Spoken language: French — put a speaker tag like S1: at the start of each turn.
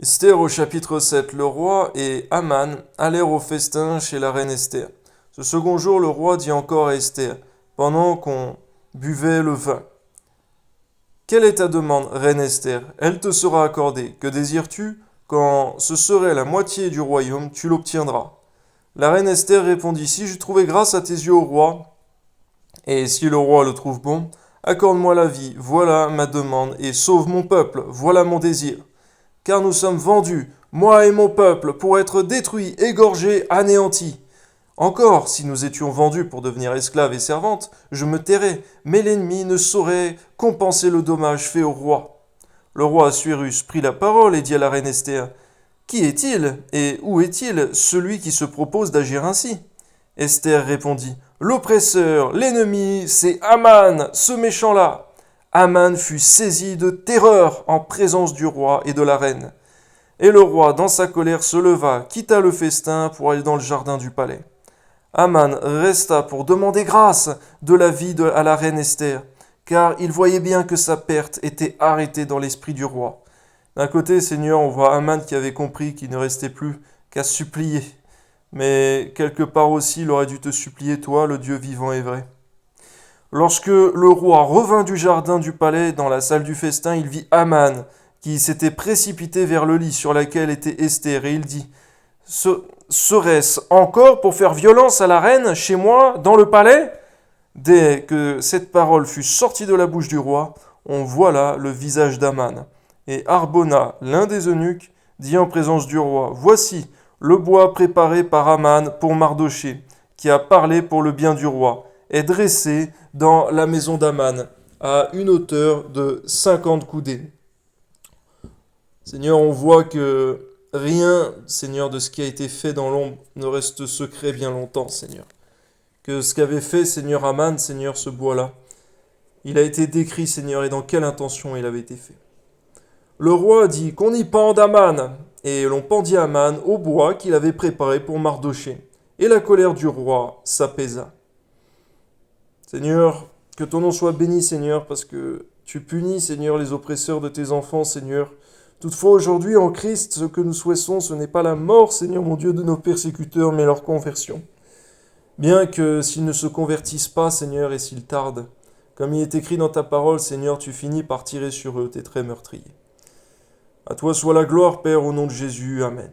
S1: Esther au chapitre 7. Le roi et Aman allèrent au festin chez la reine Esther. Ce second jour, le roi dit encore à Esther, pendant qu'on buvait le vin. Quelle est ta demande, reine Esther? Elle te sera accordée. Que désires-tu? Quand ce serait la moitié du royaume, tu l'obtiendras. La reine Esther répondit, si je trouvais grâce à tes yeux au roi, et si le roi le trouve bon, accorde-moi la vie, voilà ma demande, et sauve mon peuple, voilà mon désir. Car nous sommes vendus, moi et mon peuple, pour être détruits, égorgés, anéantis. Encore, si nous étions vendus pour devenir esclaves et servantes, je me tairais, mais l'ennemi ne saurait compenser le dommage fait au roi. Le roi Assuérus prit la parole et dit à la reine Esther, qui est-il et où est-il celui qui se propose d'agir ainsi? Esther répondit, l'oppresseur, l'ennemi, c'est Aman, ce méchant-là. Aman fut saisi de terreur en présence du roi et de la reine. Et le roi, dans sa colère, se leva, quitta le festin pour aller dans le jardin du palais. Aman resta pour demander grâce de la vie à la reine Esther, car il voyait bien que sa perte était arrêtée dans l'esprit du roi. D'un côté, Seigneur, on voit Aman qui avait compris qu'il ne restait plus qu'à supplier. Mais quelque part aussi, il aurait dû te supplier, toi, le Dieu vivant et vrai. Lorsque le roi revint du jardin du palais dans la salle du festin, il vit Aman qui s'était précipité vers le lit sur laquelle était Esther, et il dit, serait-ce encore pour faire violence à la reine chez moi, dans le palais? Dès que cette parole fut sortie de la bouche du roi, on voit là le visage d'Aman. Et Harbona, l'un des eunuques, dit en présence du roi, voici le bois préparé par Aman pour Mardoché, qui a parlé pour le bien du roi, est dressé dans la maison d'Aman, à une hauteur de 50 coudées. Seigneur, on voit que rien, Seigneur, de ce qui a été fait dans l'ombre ne reste secret bien longtemps, Seigneur. Que ce qu'avait fait, Seigneur Aman, Seigneur, ce bois-là, il a été décrit, Seigneur, et dans quelle intention il avait été fait. Le roi dit qu'on y pende Aman, et l'on pendit Aman au bois qu'il avait préparé pour Mardoché. Et la colère du roi s'apaisa. Seigneur, que ton nom soit béni, Seigneur, parce que tu punis, Seigneur, les oppresseurs de tes enfants, Seigneur. Toutefois, aujourd'hui, en Christ, ce que nous souhaitons, ce n'est pas la mort, Seigneur mon Dieu, de nos persécuteurs, mais leur conversion. Bien que s'ils ne se convertissent pas, Seigneur, et s'ils tardent, comme il est écrit dans ta parole, Seigneur, tu finis par tirer sur eux tes traits meurtriers. À toi soit la gloire, Père, au nom de Jésus. Amen.